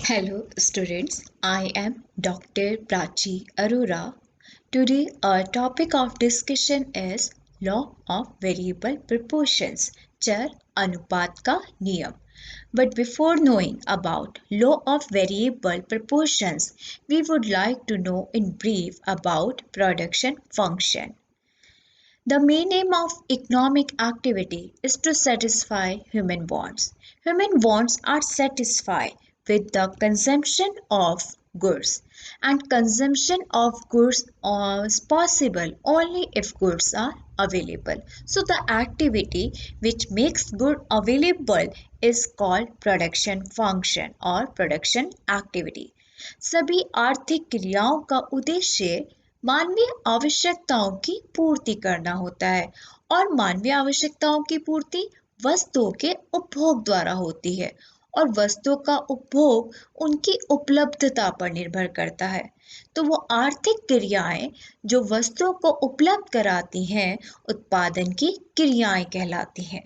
Hello students, I am Dr. Prachi Arora. Today our topic of discussion is Law of Variable Proportions, चर अनुपात का नियम. But before knowing about Law of Variable Proportions, we would like to know in brief about production function. The main aim of economic activity is to satisfy human wants. Human wants are satisfied with the consumption of goods, and consumption of goods is possible only if goods are available. So the activity which makes good available is called production function or production activity. सभी आर्थिक क्रियाओं का उद्देश्य मानवीय आवश्यकताओं की पूर्ति करना होता है और मानवीय आवश्यकताओं की पूर्ति वस्तुओं के उपभोग द्वारा होती है और वस्तुओं का उपभोग उनकी उपलब्धता पर निर्भर करता है. तो वो आर्थिक क्रियाएं जो वस्तुओं को उपलब्ध कराती हैं उत्पादन की क्रियाएं कहलाती हैं.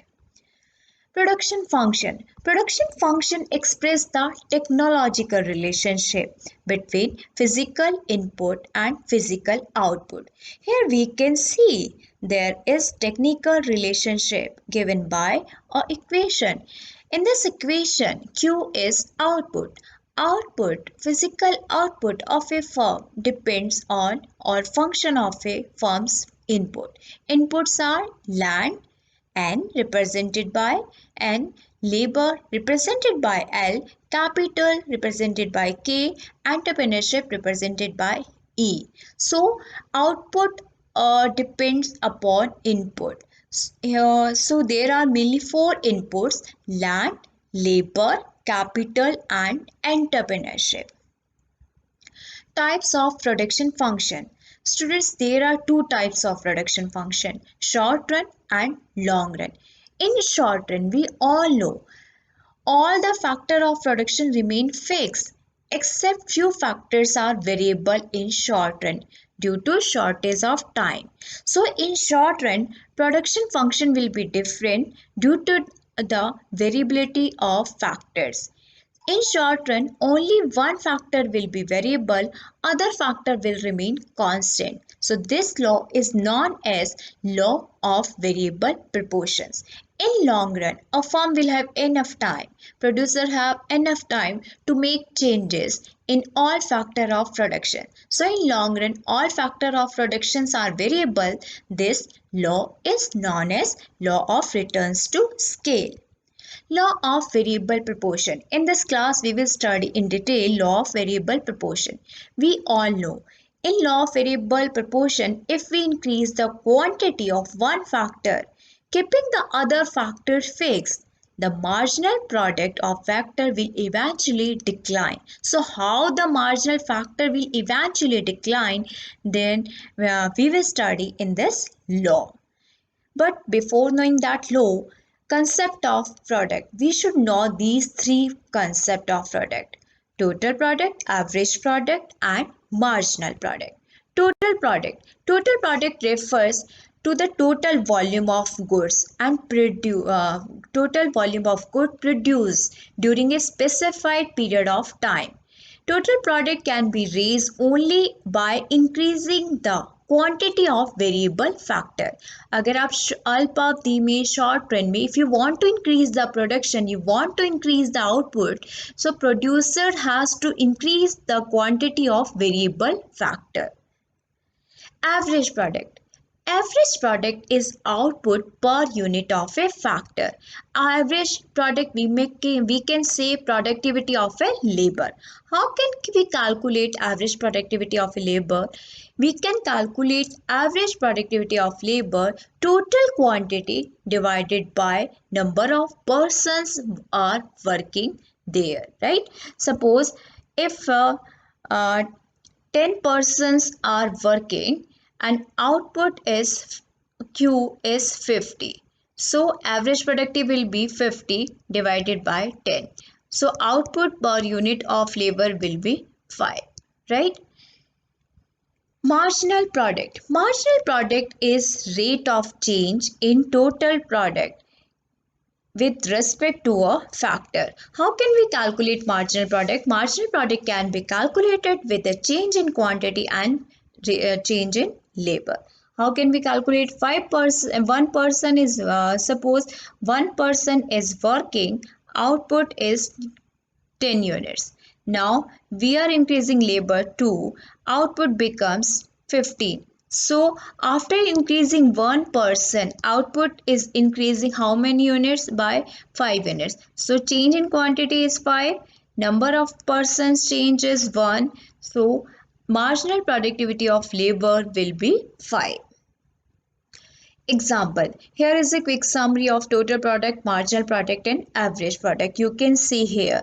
Production function. Production function express the technological relationship between physical input and physical output. Here we can see there is technical relationship given by a equation. In this equation, Q is output. Output, physical output of a firm depends on or function of a firm's input. Inputs are land, N represented by N, labor represented by L, capital represented by K, entrepreneurship represented by E. So output depends upon input. So there are mainly four inputs: land, labor, capital and entrepreneurship. Types of production function. Students, there are two types of production function: short run and long run. In short run, we all know all the factor of production remain fixed except few factors are variable in short run due to shortage of time. So in short run, production function will be different due to the variability of factors. In short run, only one factor will be variable, other factor will remain constant. So this law is known as law of variable proportions. In long run, a firm will have enough time, producer have enough time to make changes in all factor of production. So in long run, all factor of productions are variable. This law is known as law of returns to scale. Law of variable proportion. In this class, we will study in detail law of variable proportion. We all know in law of variable proportion, if we increase the quantity of one factor, keeping the other factor fixed, the marginal product of factor will eventually decline. So how the marginal factor will eventually decline, then we will study in this law. But before knowing that law, concept of product, we should know these three concept of product: total product, average product and marginal product. Total product refers to the total volume of goods and total volume of good produced during a specified period of time. Total product can be raised only by increasing the quantity of variable factor. अगर आप अल्पावधि में short run में if you want to increase the production, you want to increase the output, so producer has to increase the quantity of variable factor. Average product. Average product is output per unit of a factor. Average product we can say productivity of a labor. How can we calculate average productivity of a labor? We can calculate average productivity of labor total quantity divided by number of persons are working there, right? Suppose if uh, 10 persons are working and output is Q is 50. So average productivity will be 50 divided by 10. So output per unit of labor will be 5, right? Marginal product. Marginal product is rate of change in total product with respect to a factor. How can we calculate marginal product? Marginal product can be calculated with a change in quantity and change in labor. How can we calculate? One person is suppose one person is working, output is 10 units. Now we are increasing labor to output becomes 15. So after increasing one person, output is increasing how many units? By 5 units. So change in quantity is 5, number of persons change is 1. So marginal productivity of labor will be 5. Example, here is a quick summary of total product, marginal product and average product. You can see here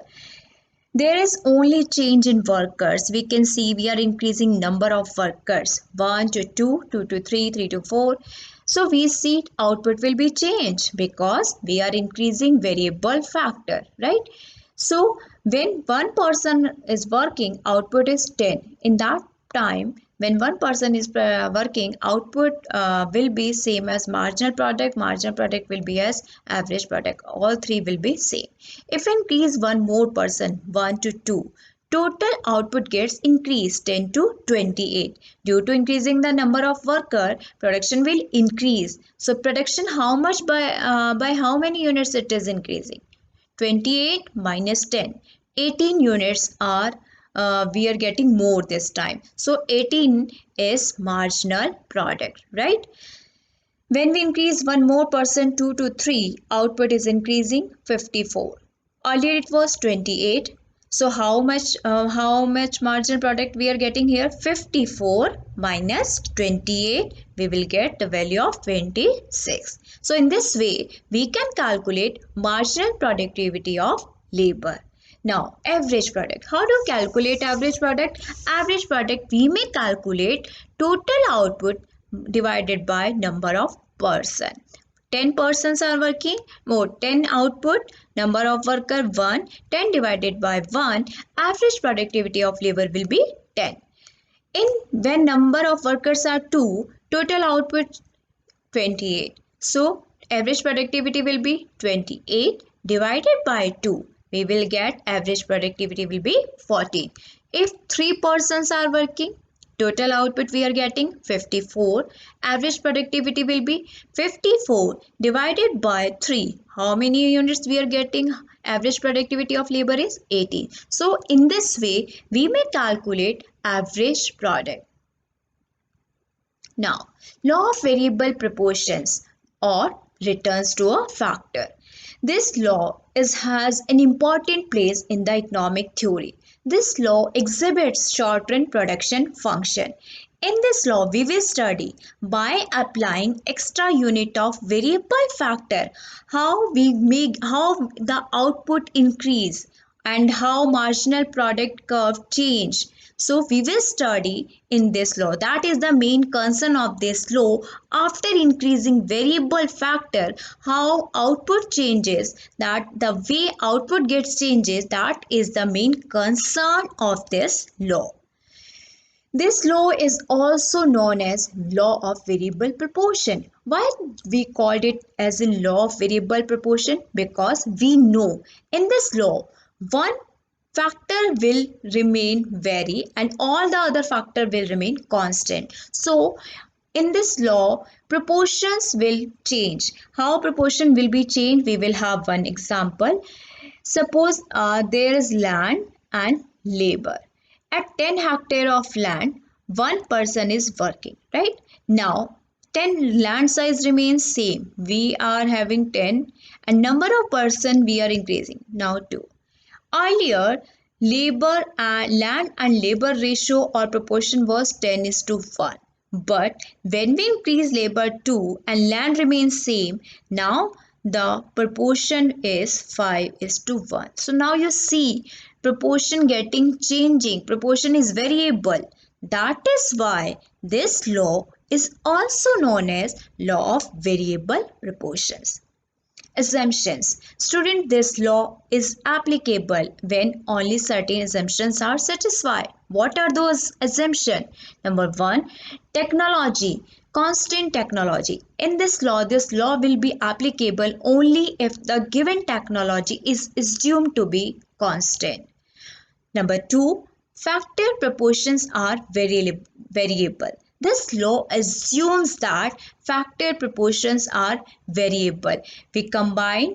there is only change in workers. We can see we are increasing number of workers 1 to 2, 2 to 3, 3 to 4. So we see output will be changed because we are increasing variable factor, right? So when one person is working, output is 10. In that time, when one person is working, output will be same as marginal product will be as average product. All three will be same. If increase one more person, 1 to 2, total output gets increased 10 to 28. Due to increasing the number of worker, production will increase. So production how much by how many units it is increasing? 28 minus 10, 18 units are we are getting more this time. So 18 is marginal product, right? When we increase one more person 2 to 3, output is increasing 54. Earlier it was 28. So how much marginal product we are getting here? 54 minus 28, we will get the value of 26. So in this way we can calculate marginal productivity of labor. Now average product. How to calculate average product? Average product we may calculate total output divided by number of person. 10 persons are working, more 10 output, number of worker 1, 10 divided by 1, average productivity of labor will be 10. In when number of workers are 2, total output 28. So average productivity will be 28 divided by 2. We will get average productivity will be 14. If 3 persons are working, total output we are getting 54. Average productivity will be 54 divided by 3. How many units we are getting? Average productivity of labor is 18. So in this way we may calculate average product. Now, law of variable proportions or returns to a factor. This law has an important place in the economic theory. This law exhibits short-run production function. In this law, we will study by applying extra unit of variable factor how the output increase and how marginal product curve change. So we will study in this law. That is the main concern of this law. After increasing variable factor, how output changes, that the way output gets changes, that is the main concern of this law. This law is also known as law of variable proportion. Why we called it as a law of variable proportion? Because we know in this law one factor will remain vary and all the other factor will remain constant. So in this law proportions will change. How proportion will be changed? We will have one example. Suppose there is land and labor. At 10 hectare of land, one person is working, right? Now 10 land size remains same. We are having 10 and number of person we are increasing. Now 2. Earlier, land and labor ratio or proportion was 10:1. But when we increase labor 2 and land remains same, now the proportion is 5:1. So now you see proportion getting changing. Proportion is variable. That is why this law is also known as law of variable proportions. Assumptions. Student, this law is applicable when only certain assumptions are satisfied. What are those assumptions? Number 1, technology Constant technology. In this law will be applicable only if the given technology is assumed to be constant. Number 2, factor proportions are variable. This law assumes that factor proportions are variable. We combine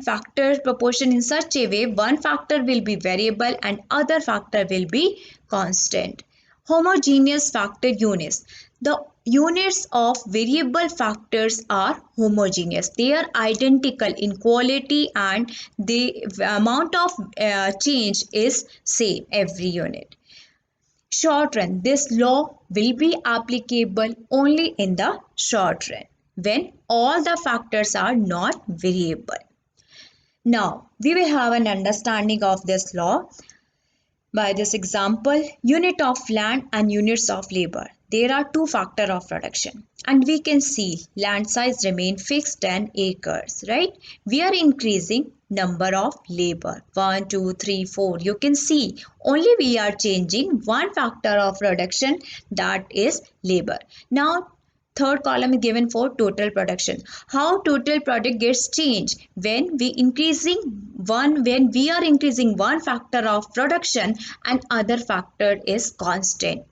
factor proportion in such a way one factor will be variable and other factor will be constant. Homogeneous factor units. The units of variable factors are homogeneous. They are identical in quality and the amount of change is same every unit. Short run. This law will be applicable only in the short run when all the factors are not variable. Now, we will have an understanding of this law by this example, unit of land and units of labor. There are two factors of production and we can see land size remain fixed 10 acres, right? We are increasing number of labor 1, 2, 3, 4. You can see only we are changing one factor of production, that is labor. Now third column is given for total production. How total product gets changed when we are increasing one factor of production and other factor is constant.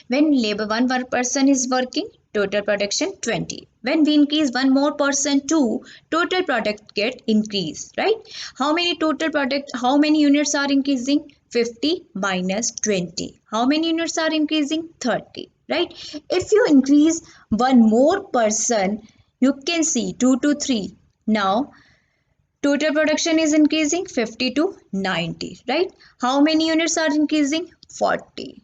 When labor one person is working, total production 20. When we increase one more person too, total product get increased, right? How many units are increasing? 50 minus 20. How many units are increasing? 30, right? If you increase one more person, you can see 2 to 3. Now total production is increasing 50 to 90, right? How many units are increasing? 40,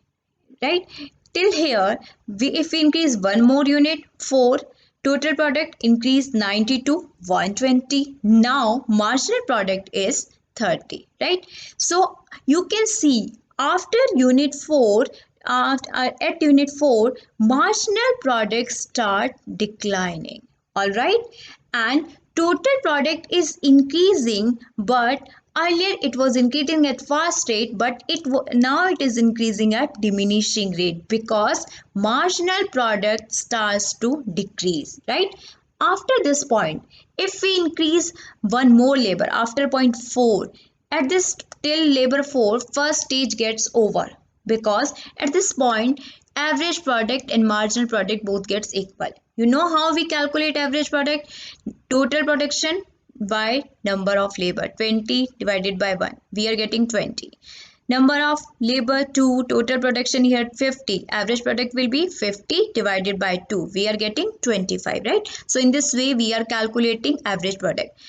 right? Till here, if we increase one more unit, 4, total product increase 90 to 120. Now marginal product is 30, right? So you can see after unit 4, at unit 4, marginal products start declining, all right? And total product is increasing, but earlier it was increasing at fast rate, but now it is increasing at diminishing rate because marginal product starts to decrease, right? After this point, if we increase one more labor after point 4, at this till labor 4, first stage gets over because at this point average product and marginal product both gets equal. You know how we calculate average product? Total production by number of labor, 20 divided by 1, we are getting 20. Number of labor 2, total production here 50, average product will be 50 divided by 2, we are getting 25, right? So in this way we are calculating average product.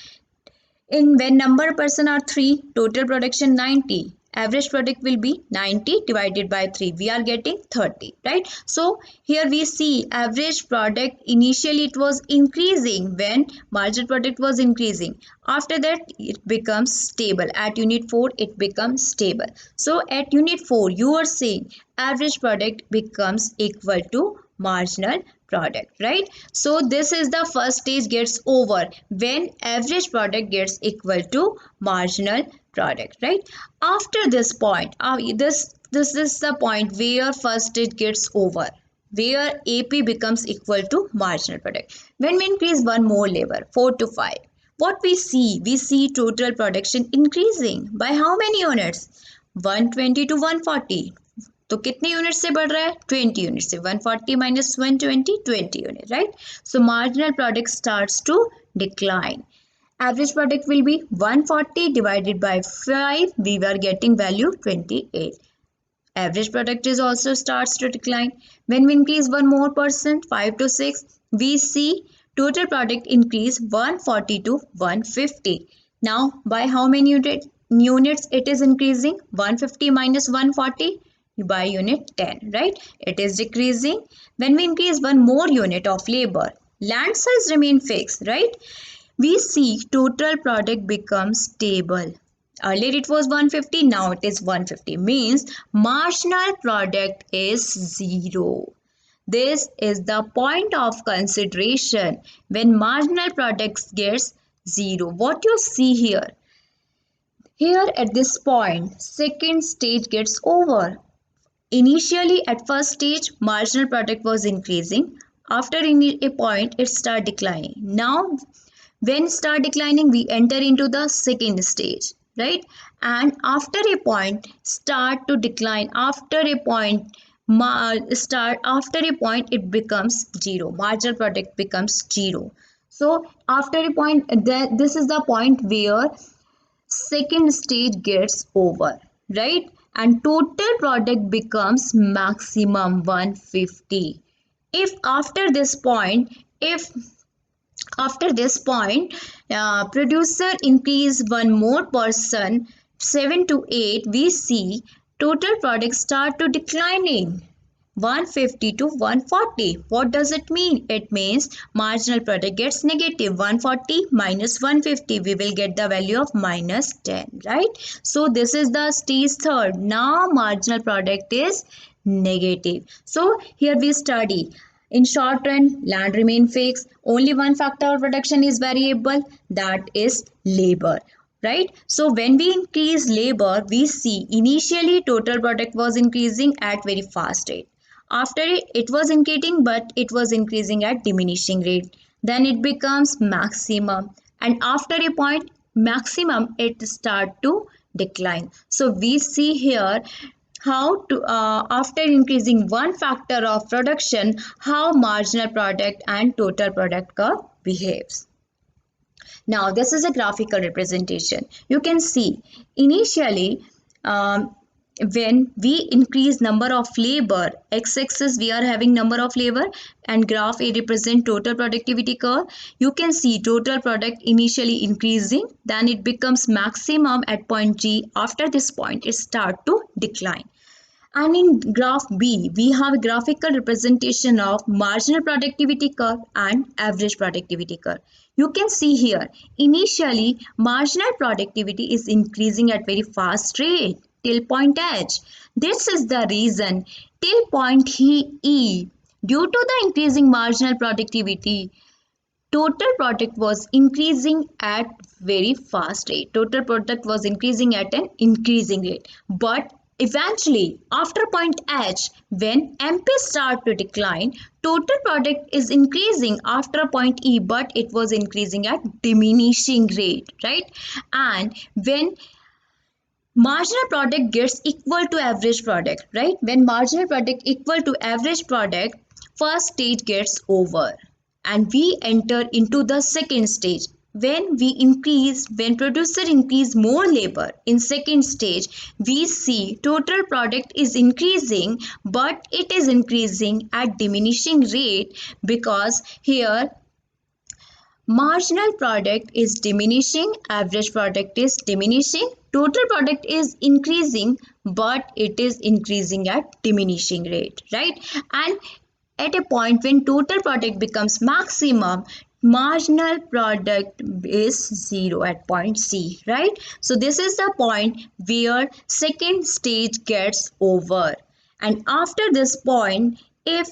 In when number person are 3, total production 90, average product will be 90 divided by 3, we are getting 30, right? So here we see average product initially it was increasing when marginal product was increasing. After that it becomes stable. At unit 4 it becomes stable. So at unit 4 you are saying average product becomes equal to marginal product, right? So this is the first stage gets over when average product gets equal to marginal product, right? After this point, this is the point where first stage gets over, where AP becomes equal to marginal product. When we increase one more labor 4 to 5, what we see total production increasing by how many units? 120 to 140. तो कितने unit से बढ़ रहा है? 20 unit से. 140 minus 120, 20 unit, right? So marginal product starts to decline. Average product will be 140 divided by 5, we were getting value 28. Average product is also starts to decline. When we increase one more percent, 5 to 6, we see total product increase 140 to 150. Now by how many units it is increasing? 150 minus 140 by unit 10, right? It is decreasing. When we increase one more unit of labor, land size remain fixed, right? We see total product becomes stable. Earlier it was 150, now it is 150, means marginal product is 0. This is the point of consideration when marginal products gets 0. What you see here? Here at this point, second stage gets over. Initially, at first stage, marginal product was increasing. After a point, it start declining. Now, when start declining, we enter into the second stage, right? And after a point, start to decline. After a point, it becomes zero. Marginal product becomes zero. So after a point, this is the point where second stage gets over, right? And total product becomes maximum 150. If after this point, if after this point, producer increase one more person, 7 to 8, we see total product start to declining. 150 to 140. What does it mean? It means marginal product gets negative. 140 minus 150, we will get the value of minus 10, right? So this is the stage third. Now marginal product is negative. So here we study. In short run, land remain fixed. Only one factor of production is variable, that is labor. Right? So when we increase labor, we see initially total product was increasing at very fast rate. After it was increasing, but it was increasing at diminishing rate. Then it becomes maximum, and after a point maximum, it start to decline. So we see here how to after increasing one factor of production, how marginal product and total product curve behaves. Now this is a graphical representation. You can see initially, when we increase number of labor, x-axis we are having number of labor and graph A represent total productivity curve. You can see total product initially increasing, then it becomes maximum at point G. After this point it start to decline. And in graph B, we have a graphical representation of marginal productivity curve and average productivity curve. You can see here, initially marginal productivity is increasing at very fast rate till point H. This is the reason till point E, due to the increasing marginal productivity, total product was increasing at very fast rate. Total product was increasing at an increasing rate. But eventually, after point H, when MP start to decline, total product is increasing after point E, but it was increasing at diminishing rate, right? And when marginal product gets equal to average product, right? When marginal product equal to average product, first stage gets over and we enter into the second stage. When producer increase more labor in second stage, we see total product is increasing, but it is increasing at diminishing rate, because here marginal product is diminishing, average product is diminishing, total product is increasing, but it is increasing at diminishing rate, right? And at a point when total product becomes maximum, marginal product is zero at point C, right? So this is the point where second stage gets over. And after this point, if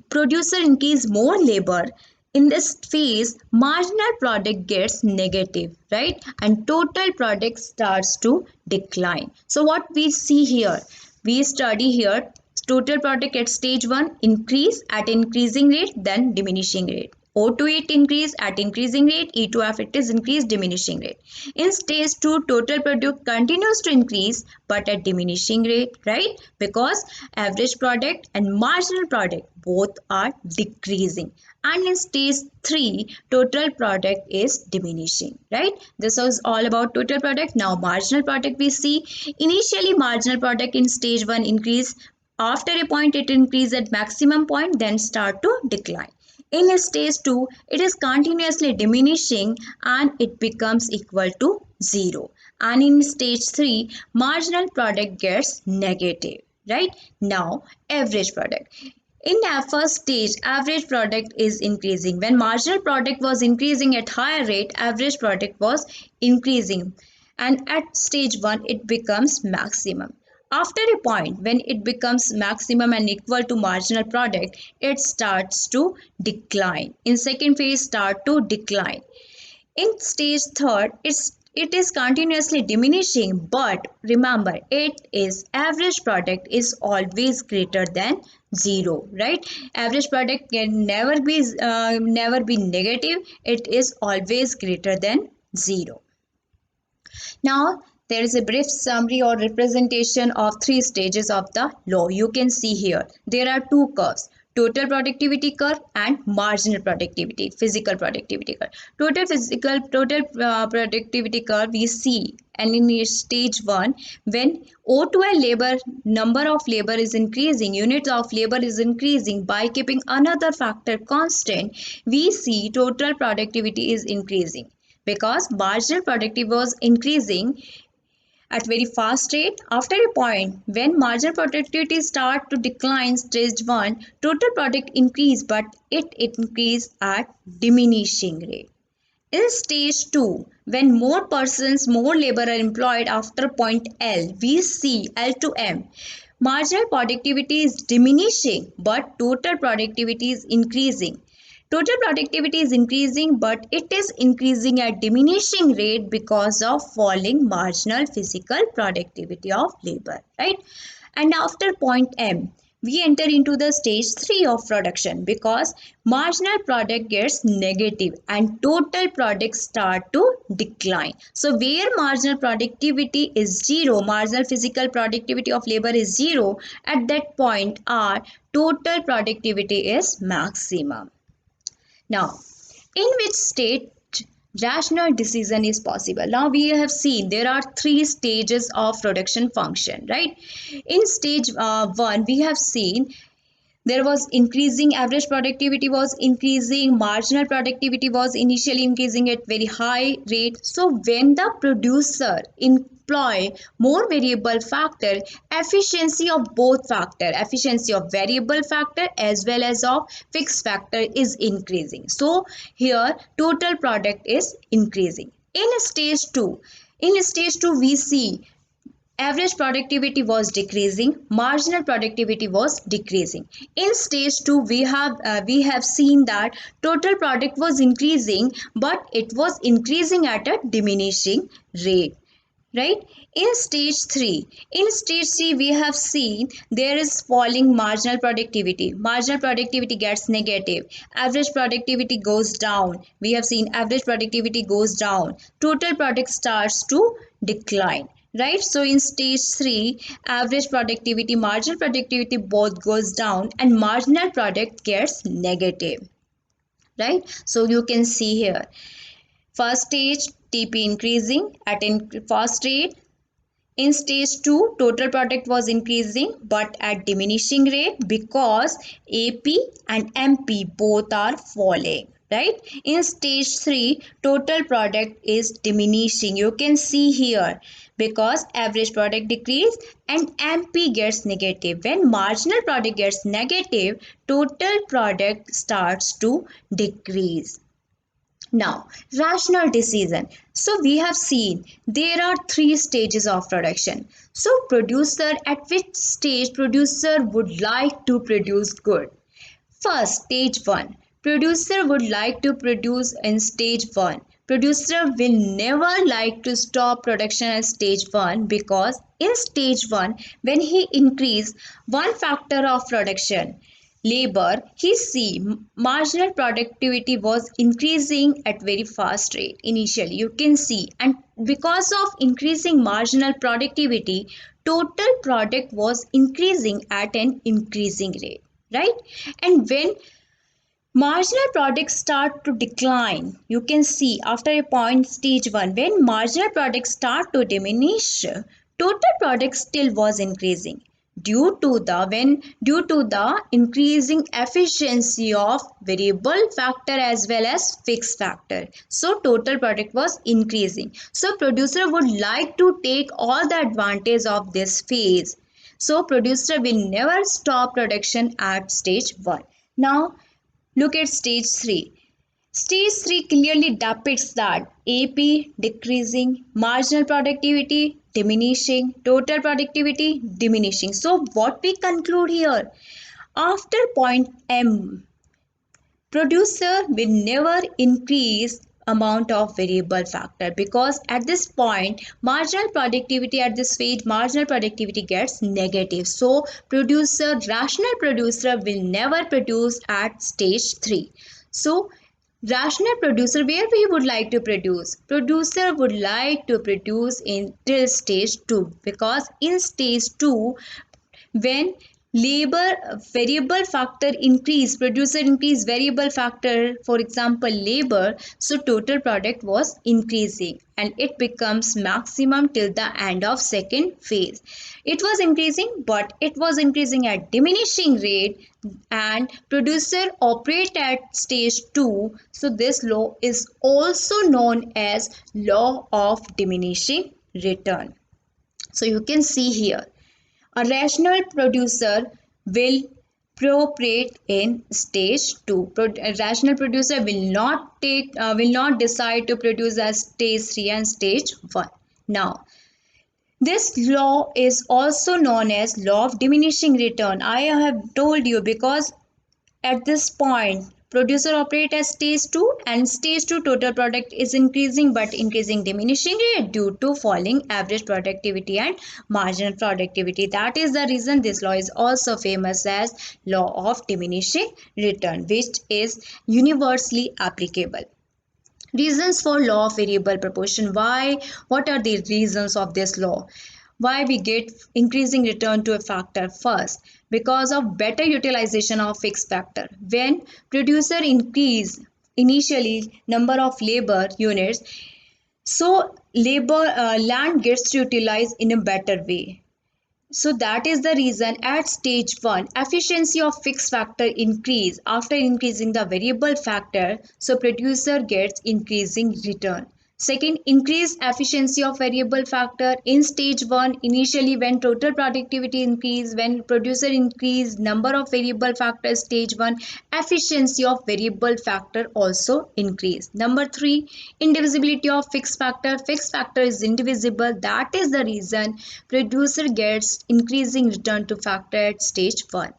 producer increase more labor, in this phase marginal product gets negative, right? And total product starts to decline. So what we see here, we study here total product at stage 1 increase at increasing rate, then diminishing rate. O to it increase at increasing rate, E to F it is increase diminishing rate. In stage 2, total product continues to increase but at diminishing rate, right? Because average product and marginal product both are decreasing. And in stage 3, total product is diminishing, right? This was all about total product. Now marginal product we see. Initially marginal product in stage 1 increase. After a point it increase at maximum point, then start to decline. In stage 2, it is continuously diminishing and it becomes equal to 0. And in stage 3, marginal product gets negative, right? Now, average product. In the first stage, average product is increasing. When marginal product was increasing at higher rate, average product was increasing. And at stage 1, it becomes maximum. After a point, when it becomes maximum and equal to marginal product, it starts to decline. In second phase, start to decline. In stage third, it is continuously diminishing, but remember, it is average product is always greater than zero, right? Average product can never be negative. It is always greater than zero. Now, there is a brief summary or representation of three stages of the law. You can see here, there are two curves, total productivity curve and marginal productivity, physical productivity curve. Total productivity curve we see, and in stage 1, when O2L labor, number of labor is increasing, units of labor is increasing by keeping another factor constant, we see total productivity is increasing, because marginal productivity was increasing at very fast rate. After a point when marginal productivity start to decline, stage 1, total product increase, but it increase at diminishing rate. In stage 2, when more persons, more labor are employed after point L, we see L to M. Marginal productivity is diminishing, but total productivity is increasing. Total productivity is increasing, but it is increasing at diminishing rate because of falling marginal physical productivity of labor, right? And after point M, we enter into the stage 3 of production, because marginal product gets negative and total products start to decline. So where marginal productivity is zero, marginal physical productivity of labor is zero, at that point our total productivity is maximum. Now, in which state rational decision is possible? Now we have seen there are three stages of production function, right? In stage 1, we have seen there was increasing, average productivity was increasing, marginal productivity was initially increasing at very high rate. So when the producer employ more variable factor, efficiency of both factor, efficiency of variable factor as well as of fixed factor is increasing. So here total product is increasing. In stage 2, we see average productivity was decreasing, marginal productivity was decreasing. In stage 2, we have seen that total product was increasing, but it was increasing at a diminishing rate, right? In stage 3, we have seen there is falling marginal productivity. Marginal productivity gets negative, average productivity goes down. We have seen average productivity goes down, total product starts to decline, right? So in stage 3, average productivity, marginal productivity both goes down and marginal product gets negative, right? So you can see here, first stage TP increasing at fast rate. In stage 2, total product was increasing but at diminishing rate, because AP and MP both are falling, right? In stage 3, total product is diminishing. You can see here, because average product decrease and MP gets negative. When marginal product gets negative, total product starts to decrease. Now, rational decision. So we have seen there are three stages of production. So producer, at which stage producer would like to produce good? First, stage 1. Producer would like to produce in stage 1. Producer will never like to stop production at stage 1, because in stage 1, when he increase one factor of production, labor, he see marginal productivity was increasing at very fast rate initially, you can see, and because of increasing marginal productivity, total product was increasing at an increasing rate, right? And when marginal products start to decline, you can see after a point stage 1, when marginal products start to diminish, total product still was increasing due to the increasing efficiency of variable factor as well as fixed factor. So total product was increasing. So producer would like to take all the advantage of this phase. So producer will never stop production at stage 1. Now look at stage 3. Stage 3 clearly depicts that AP decreasing, marginal productivity diminishing, total productivity diminishing. So what we conclude here? After point M, producer will never increase amount of variable factor, because at this point marginal productivity at this phase marginal productivity gets negative. So rational producer will never produce at stage 3. So rational producer, where we would like to producer would like to produce in till stage 2, because in stage 2, when labor variable factor increase, producer increase variable factor, for example labor, so total product was increasing and it becomes maximum till the end of second phase. It was increasing, but it was increasing at diminishing rate, and producer operate at stage 2. So this law is also known as law of diminishing return. So you can see here, a rational producer will operate in stage 2. A rational producer will not decide to produce at stage 3 and stage 1. Now, this law is also known as law of diminishing return. I have told you, because at this point producer operate at stage 2, and stage 2 total product is increasing, but increasing diminishing rate due to falling average productivity and marginal productivity. That is the reason this law is also famous as law of diminishing return, which is universally applicable. Reasons for law of variable proportion. What are the reasons of this law? Why we get increasing return to a factor? First, because of better utilization of fixed factor. When producer increase initially number of labor units, so land gets utilized in a better way. So that is the reason at stage 1 efficiency of fixed factor increase. After increasing the variable factor, so producer gets increasing return. Second, increase efficiency of variable factor in stage 1 initially, when total productivity increase, when producer increase number of variable factors stage 1, efficiency of variable factor also increase. Number 3, indivisibility of fixed factor. Fixed factor is indivisible. That is the reason producer gets increasing return to factor at stage 1.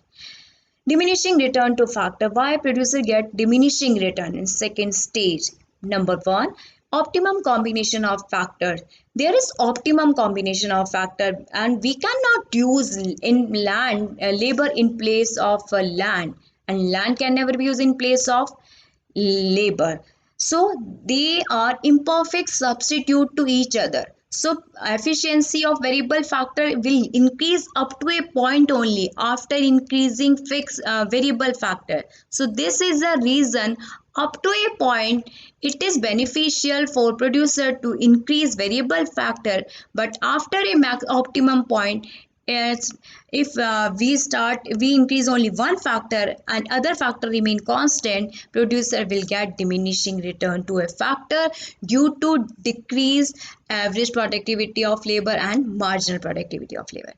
Diminishing return to factor. Why producer get diminishing return in second stage? Number 1, optimum combination of factors. There is optimum combination of factor, and we cannot use in land labor in place of land, and land can never be used in place of labor. So they are imperfect substitute to each other. So efficiency of variable factor will increase up to a point only after increasing fixed variable factor. So this is the reason up to a point it is beneficial for producer to increase variable factor, but after a optimum point, if we increase only one factor and other factor remain constant, producer will get diminishing return to a factor due to decreased average productivity of labor and marginal productivity of labor.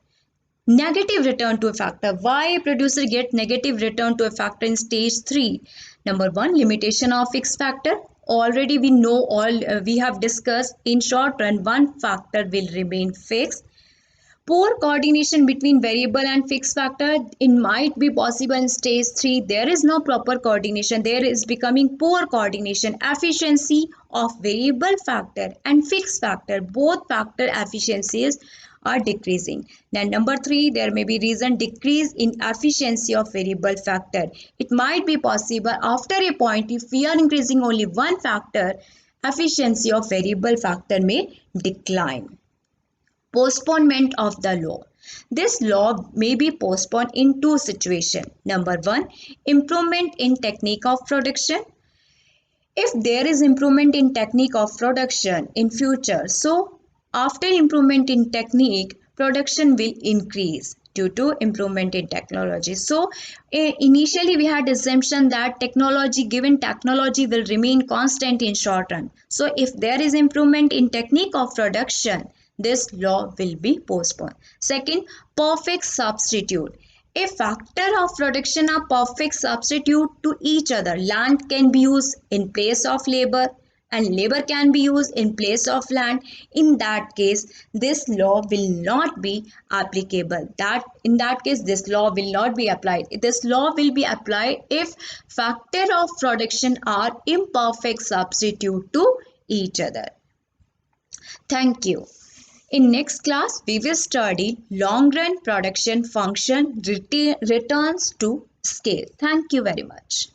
Negative return to a factor. Why producer get negative return to a factor in stage 3? Number 1, limitation of fixed factor. Already we know, we have discussed, in short run one factor will remain fixed. Poor coordination between variable and fixed factor. It might be possible in stage 3 there is no proper coordination, there is becoming poor coordination. Efficiency of variable factor and fixed factor, both factor efficiencies are decreasing. Then number 3, there may be reason decrease in efficiency of variable factor. It might be possible after a point, if we are increasing only one factor, efficiency of variable factor may decline. Postponement of the law. This law may be postponed in two situations. Number 1, improvement in technique of production. If there is improvement in technique of production in future, so after improvement in technique, production will increase due to improvement in technology. So initially we had assumption that given technology will remain constant in short run. So if there is improvement in technique of production, this law will be postponed. Second, perfect substitute. A factor of production are perfect substitute to each other. Land can be used in place of labor, and labor can be used in place of land, in that case this law will not be applicable. That in that case this law will not be applied. This law will be applied if factor of production are imperfect substitute to each other. Thank you. In next class, we will study long run production function returns to scale. Thank you very much.